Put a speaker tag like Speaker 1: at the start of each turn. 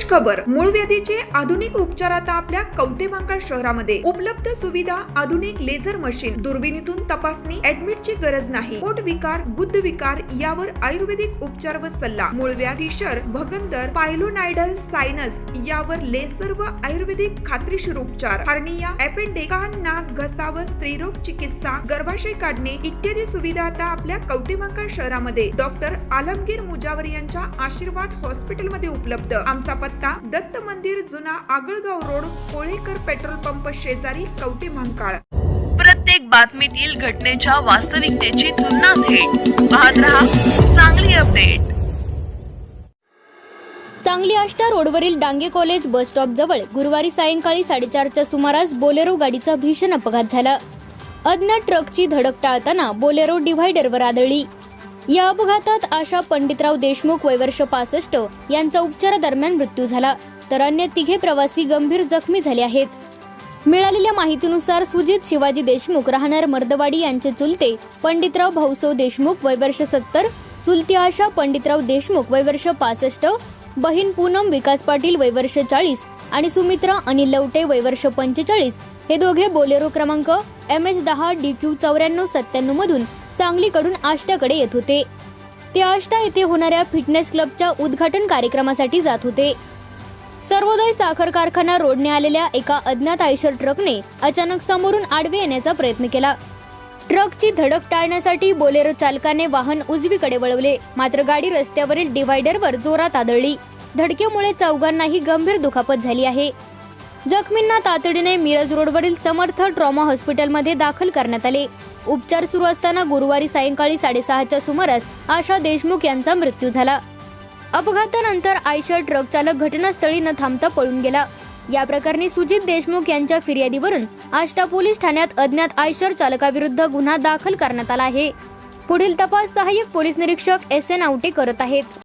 Speaker 1: विशेष खबर, मूळ व्याधीचे आधुनिक उपचार आता आपल्या कवठेमहांकाळ शहरामध्ये उपलब्ध सुविधा, आधुनिक लेझर मशीन, दुर्बिणीतून तपासणी, ऍडमिटची गरज नाही। पोट विकार, गुद्ध विकार यावर आयुर्वेदिक उपचार व सल्ला, मूळव्याध, फिशर, भगंदर, पायलोनायडल, सायनस यावर लेसर व आयुर्वेदिक खात्रीशीर उपचार, हार्निया, अपेंडिक्स, कान, नाक, घसा व स्त्रीरोग चिकित्सा, गर्भाशय काढणे इत्यादी सुविधा आता आपल्या कवठेमहांकाळ शहरामध्ये डॉक्टर आलमगीर मुजावर यांच्या आशीर्वाद हॉस्पिटल मध्ये उपलब्ध। आमचा पत्ता दत्त मंदिर, जुना Agalgaon road, Kolekar petrol pump शेजारी, कवठेमहांकाळ।
Speaker 2: प्रत्येक बातमीतील घटनेच्या वास्तविकतेची तुलना थेट पाहत रहा सांगली अपडेट।
Speaker 3: सांगली आष्टा रोडवरील डांगे कॉलेज बस स्टॉप जवळ गुरुवारी सायंकाळी 4:30च्या सुमारास बोलेरो गाडीचा भीषण अपघात झाला। अज्ञात ट्रकची धडक टाळताना बोलेरो डिव्हायडरवर आदळली। या अपघातात आशा पंडितराव देशमुख वय वर्ष 65 यांचा उपचारादरम्यान मृत्यू झाला, तर अन्य 3 प्रवासी गंभीर जखमी झाले आहेत। मिळालेल्या माहितीनुसार सुजित शिवाजी देशमुख राहणार मर्दवाडी यांचे चुलते पंडितराव भाऊसाव देशमुख वय वर्ष 70, चुलती आशा पंडितराव देशमुख वय वर्ष 65, बहीण पूनम विकास पाटील वय वर्ष 40 आणि सुमित्रा अनिल लवटे वय वर्ष 45 हे दोघे बोलेरो क्रमांक MS10 DQ 9497 मधून सांगलीकडून आष्टाकडे येत होते। ते आष्टा येथे होणाऱ्या फिटनेस क्लबच्या उद्घाटन कार्यक्रमासाठी जात होते। सर्वोदय साखर कारखाना रोडने आलेल्या एका अज्ञात आयशर ट्रकने अचानक समोरून आडवे येण्याचा प्रयत्न केला। ट्रकची धडक टाळण्यासाठी बोलेरो चालकाने वाहन उजवीकडे वळवले, मात्र गाडी रस्त्यावरील डिव्हायडरवर जोरात आदळली। धडकेमुळे चौघांनाही गंभीर दुखापत झाली आहे। जखमींना तातडीने मिरज रोडवरील समर्थ ट्रॉमा हॉस्पिटलमध्ये दाखल करण्यात आले। उपचार सुरू असताना गुरुवारी सायंकाळी 6:30च्या सुमारास आशा देशमुख यांचा मृत्यू झाला। अपघातानंतर आयशर ट्रक चालक घटनास्थळी न थांबता पळून गेला। या प्रकरणी सुजित देशमुख यांच्या फिर्यादीवरून आष्टा पोलीस ठाण्यात अज्ञात आयशर चालकाविरुद्ध गुन्हा दाखल करण्यात आला आहे। पुढील तपास सहाय्यक पोलीस निरीक्षक SN आवटे करत आहेत।